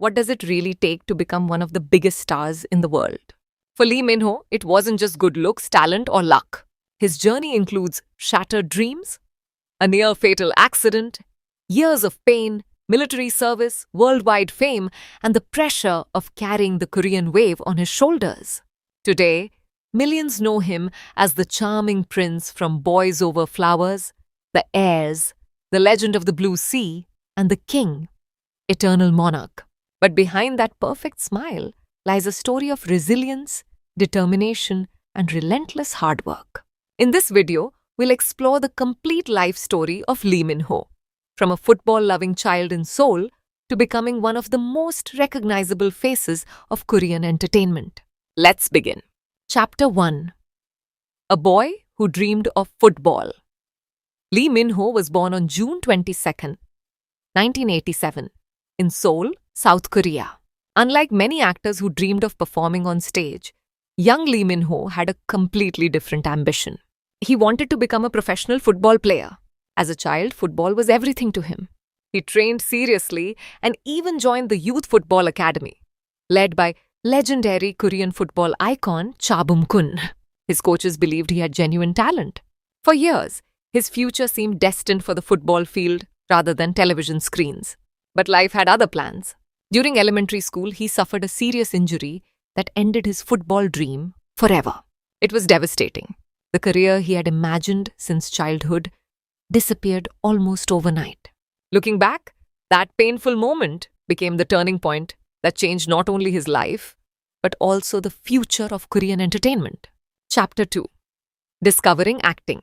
what does it really take to become one of the biggest stars in the world? For Lee Min-ho, it wasn't just good looks, talent, or luck. His journey includes shattered dreams, a near-fatal accident, years of pain, military service, worldwide fame, and the pressure of carrying the Korean wave on his shoulders. Today, millions know him as the charming prince from Boys Over Flowers, the Heirs, the Legend of the Blue Sea, and the King, Eternal Monarch. But behind that perfect smile lies a story of resilience, determination, and relentless hard work. In this video, we'll explore the complete life story of Lee Min-ho, from a football-loving child in Seoul to becoming one of the most recognizable faces of Korean entertainment. Let's begin. Chapter 1. A boy who dreamed of football. Lee Min-ho was born on June 22, 1987, in Seoul, South Korea. Unlike many actors who dreamed of performing on stage, young Lee Min-ho had a completely different ambition. He wanted to become a professional football player. As a child, football was everything to him. He trained seriously and even joined the Youth Football Academy, led by legendary Korean football icon Cha Bum-kun. His coaches believed he had genuine talent. For years, his future seemed destined for the football field rather than television screens. But life had other plans. During elementary school, he suffered a serious injury that ended his football dream forever. It was devastating. The career he had imagined since childhood disappeared almost overnight. Looking back, that painful moment became the turning point that changed not only his life, but also the future of Korean entertainment. Chapter 2. Discovering acting.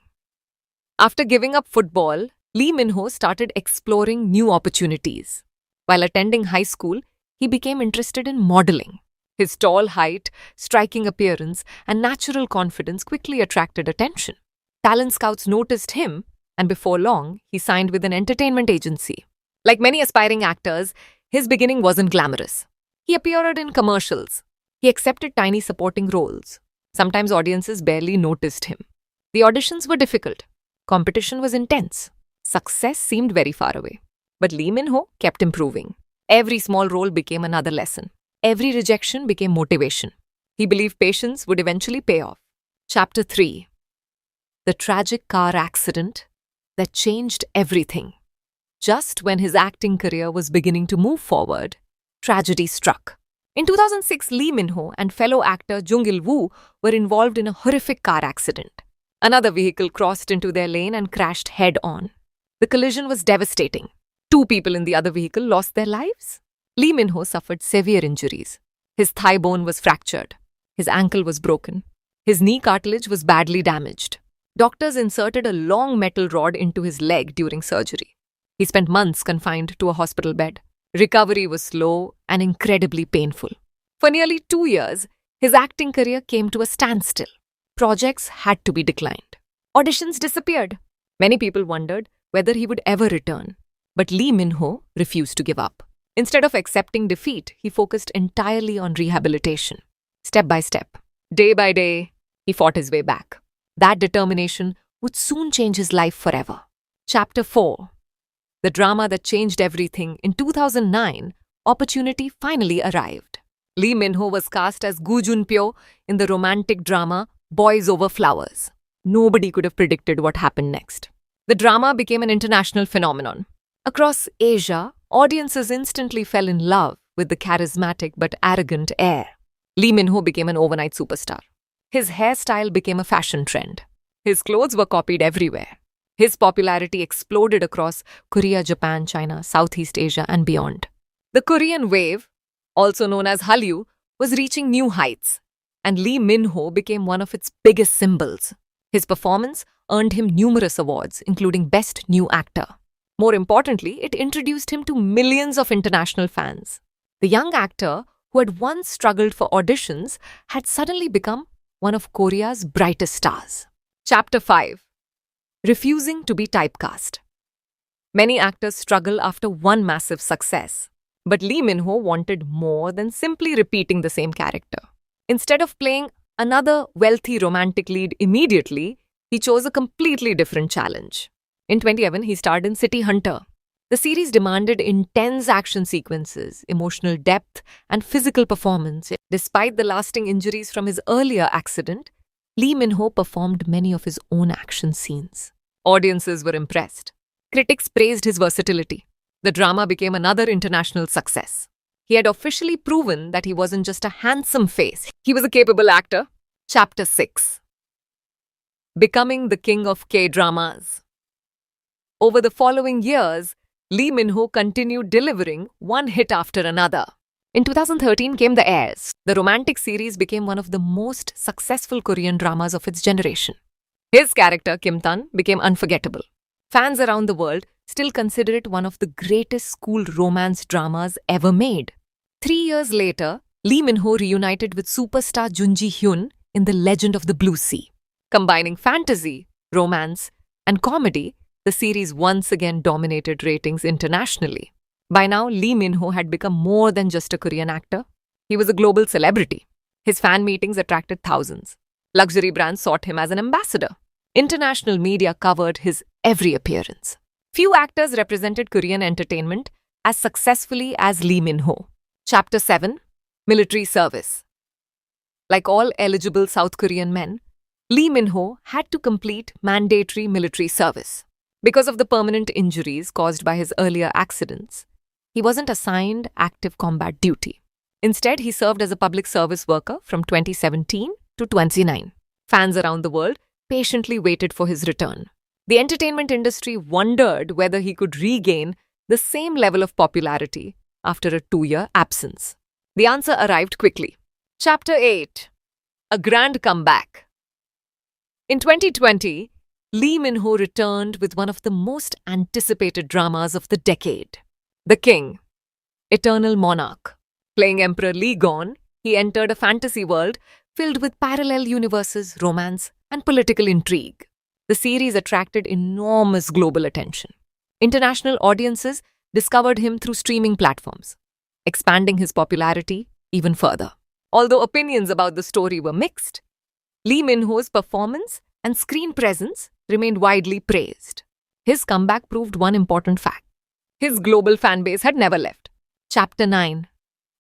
After giving up football, Lee Min-ho started exploring new opportunities. While attending high school, he became interested in modeling. His tall height, striking appearance, and natural confidence quickly attracted attention. Talent scouts noticed him, and before long, he signed with an entertainment agency. Like many aspiring actors, his beginning wasn't glamorous. He appeared in commercials. He accepted tiny supporting roles. Sometimes audiences barely noticed him. The auditions were difficult. Competition was intense. Success seemed very far away. But Lee Min-ho kept improving. Every small role became another lesson. Every rejection became motivation. He believed patience would eventually pay off. Chapter 3. The tragic car accident that changed everything. Just when his acting career was beginning to move forward, tragedy struck. In 2006, Lee Min-ho and fellow actor Jung Il-woo were involved in a horrific car accident. Another vehicle crossed into their lane and crashed head-on. The collision was devastating. 2 people in the other vehicle lost their lives. Lee Min-ho suffered severe injuries. His thigh bone was fractured. His ankle was broken. His knee cartilage was badly damaged. Doctors inserted a long metal rod into his leg during surgery. He spent months confined to a hospital bed. Recovery was slow and incredibly painful. For nearly 2 years, his acting career came to a standstill. Projects had to be declined. Auditions disappeared. Many people wondered whether he would ever return. But Lee Min-ho refused to give up. Instead of accepting defeat, he focused entirely on rehabilitation. Step by step, day by day, he fought his way back. That determination would soon change his life forever. Chapter 4. The drama that changed everything. In 2009, opportunity finally arrived. Lee Min-ho was cast as Gu Jun-pyo in the romantic drama Boys Over Flowers. Nobody could have predicted what happened next. The drama became an international phenomenon. Across Asia, audiences instantly fell in love with the charismatic but arrogant heir. Lee Min-ho became an overnight superstar. His hairstyle became a fashion trend. His clothes were copied everywhere. His popularity exploded across Korea, Japan, China, Southeast Asia, and beyond. The Korean wave, also known as Hallyu, was reaching new heights, and Lee Min-ho became one of its biggest symbols. His performance earned him numerous awards, including Best New Actor. More importantly, it introduced him to millions of international fans. The young actor, who had once struggled for auditions, had suddenly become one of Korea's brightest stars. Chapter 5. Refusing to be typecast. Many actors struggle after one massive success, but Lee Min-ho wanted more than simply repeating the same character. Instead of playing another wealthy romantic lead immediately, he chose a completely different challenge. In 2011, he starred in City Hunter, The series demanded intense action sequences, emotional depth, and physical performance. Despite the lasting injuries from his earlier accident, Lee Min-ho performed many of his own action scenes. Audiences were impressed. Critics praised his versatility. The drama became another international success. He had officially proven that he wasn't just a handsome face, he was a capable actor. Chapter 6. Becoming the king of K-dramas. Over the following years, Lee Min-ho continued delivering one hit after another. In 2013 came The Heirs. The romantic series became one of the most successful Korean dramas of its generation. His character, Kim Tan, became unforgettable. Fans around the world still consider it one of the greatest school romance dramas ever made. 3 years later, Lee Min-ho reunited with superstar Jun Ji-hyun in The Legend of the Blue Sea. Combining fantasy, romance, and comedy, the series once again dominated ratings internationally. By now, Lee Min-ho had become more than just a Korean actor. He was a global celebrity. His fan meetings attracted thousands. Luxury brands sought him as an ambassador. International media covered his every appearance. Few actors represented Korean entertainment as successfully as Lee Min-ho. Chapter 7. Military Service. Like all eligible South Korean men, Lee Min-ho had to complete mandatory military service. Because of the permanent injuries caused by his earlier accidents, he wasn't assigned active combat duty. Instead, he served as a public service worker from 2017 to 2029. Fans around the world patiently waited for his return. The entertainment industry wondered whether he could regain the same level of popularity after a 2-year absence. The answer arrived quickly. Chapter 8. A Grand Comeback. In 2020, Lee Min-ho returned with one of the most anticipated dramas of the decade, The King, Eternal Monarch. Playing Emperor Lee Gon, he entered a fantasy world filled with parallel universes, romance, and political intrigue. The series attracted enormous global attention. International audiences discovered him through streaming platforms, expanding his popularity even further. Although opinions about the story were mixed, Lee Min-ho's performance and screen presence remained widely praised. His comeback proved one important fact. His global fan base had never left. Chapter 9.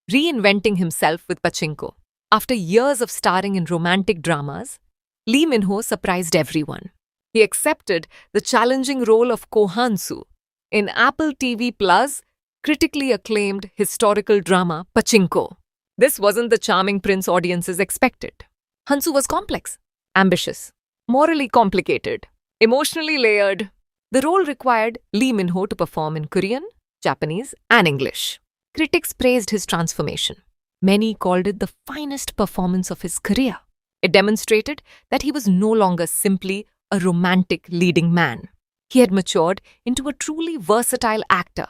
Reinventing himself with Pachinko. After years of starring in romantic dramas, Lee Min-ho surprised everyone. He accepted the challenging role of Ko-Han-soo in Apple TV Plus' critically acclaimed historical drama Pachinko. This wasn't the charming prince audiences expected. Hansu was complex, ambitious, morally complicated, emotionally layered. The role required Lee Min-ho to perform in Korean, Japanese, and English. Critics praised his transformation. Many called it the finest performance of his career. It demonstrated that he was no longer simply a romantic leading man. He had matured into a truly versatile actor,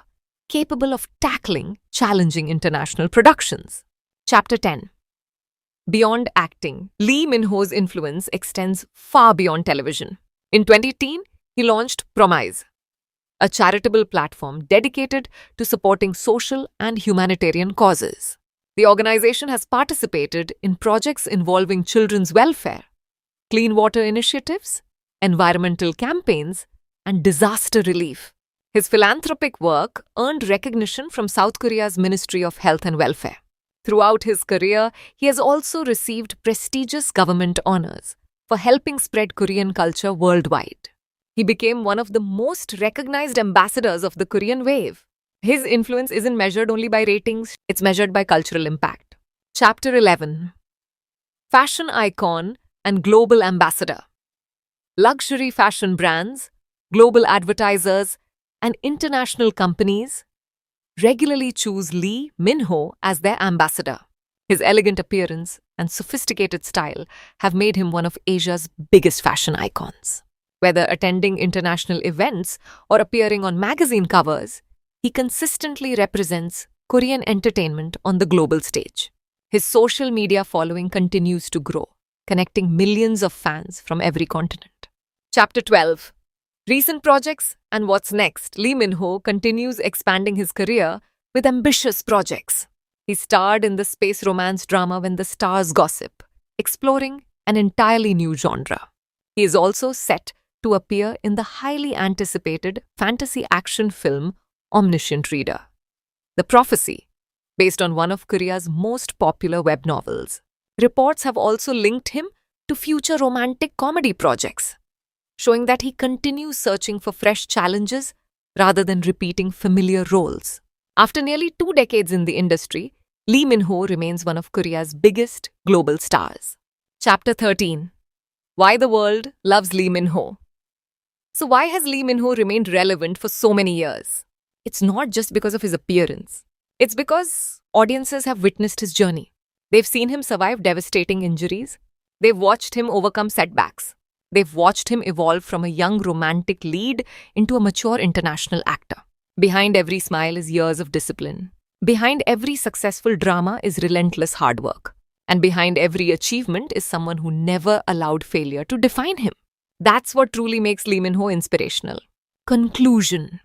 capable of tackling challenging international productions. Chapter 10. Beyond acting, Lee Min-ho's influence extends far beyond television. In 2010, he launched Promise, a charitable platform dedicated to supporting social and humanitarian causes. The organization has participated in projects involving children's welfare, clean water initiatives, environmental campaigns, and disaster relief. His philanthropic work earned recognition from South Korea's Ministry of Health and Welfare. Throughout his career, he has also received prestigious government honors for helping spread Korean culture worldwide. He became one of the most recognized ambassadors of the Korean wave. His influence isn't measured only by ratings, it's measured by cultural impact. Chapter 11. Fashion icon and global ambassador. Luxury fashion brands, global advertisers, and international companies regularly choose Lee Min-ho as their ambassador. His elegant appearance and sophisticated style have made him one of Asia's biggest fashion icons. Whether attending international events or appearing on magazine covers, he consistently represents Korean entertainment on the global stage. His social media following continues to grow, connecting millions of fans from every continent. Chapter 12. Recent projects and what's next. Lee Min-ho continues expanding his career with ambitious projects. He starred in the space romance drama When the Stars Gossip, exploring an entirely new genre. He is also set to appear in the highly anticipated fantasy action film omniscient reader. The Prophecy, based on one of Korea's most popular web novels. Reports have also linked him to future romantic comedy projects, showing that he continues searching for fresh challenges rather than repeating familiar roles. After nearly 2 decades in the industry, Lee Min-ho remains one of Korea's biggest global stars. Chapter 13. Why the world loves Lee Min-ho. So why has Lee Min-ho remained relevant for so many years? It's not just because of his appearance. It's because audiences have witnessed his journey. They've seen him survive devastating injuries. They've watched him overcome setbacks. They've watched him evolve from a young romantic lead into a mature international actor. Behind every smile is years of discipline. Behind every successful drama is relentless hard work. And behind every achievement is someone who never allowed failure to define him. That's what truly makes Lee Min-ho inspirational. Conclusion.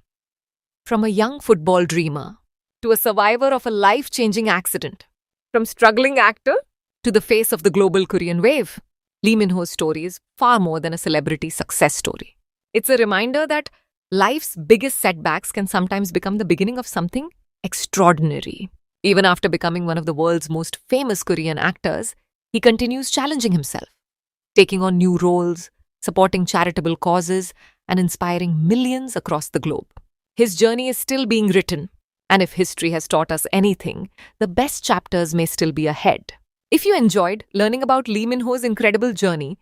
From a young football dreamer to a survivor of a life-changing accident, from struggling actor to the face of the global Korean wave, Lee Min-ho's story is far more than a celebrity success story. It's a reminder that life's biggest setbacks can sometimes become the beginning of something extraordinary. Even after becoming one of the world's most famous Korean actors, he continues challenging himself, taking on new roles, supporting charitable causes, and inspiring millions across the globe. His journey is still being written, and if history has taught us anything, the best chapters may still be ahead. If you enjoyed learning about Lee Min-ho's incredible journey,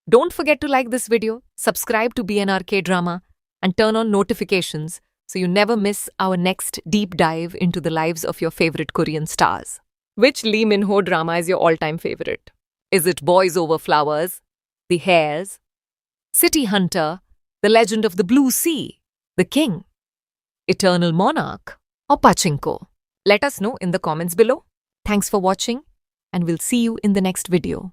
don't forget to like this video, subscribe to BNR K-Drama, and turn on notifications so you never miss our next deep dive into the lives of your favorite Korean stars. Which Lee Min-ho drama is your all-time favorite? Is it Boys Over Flowers, The Heirs, City Hunter, The Legend of the Blue Sea, The King, Eternal Monarch, or Pachinko? Let us know in the comments below. Thanks for watching, and we'll see you in the next video.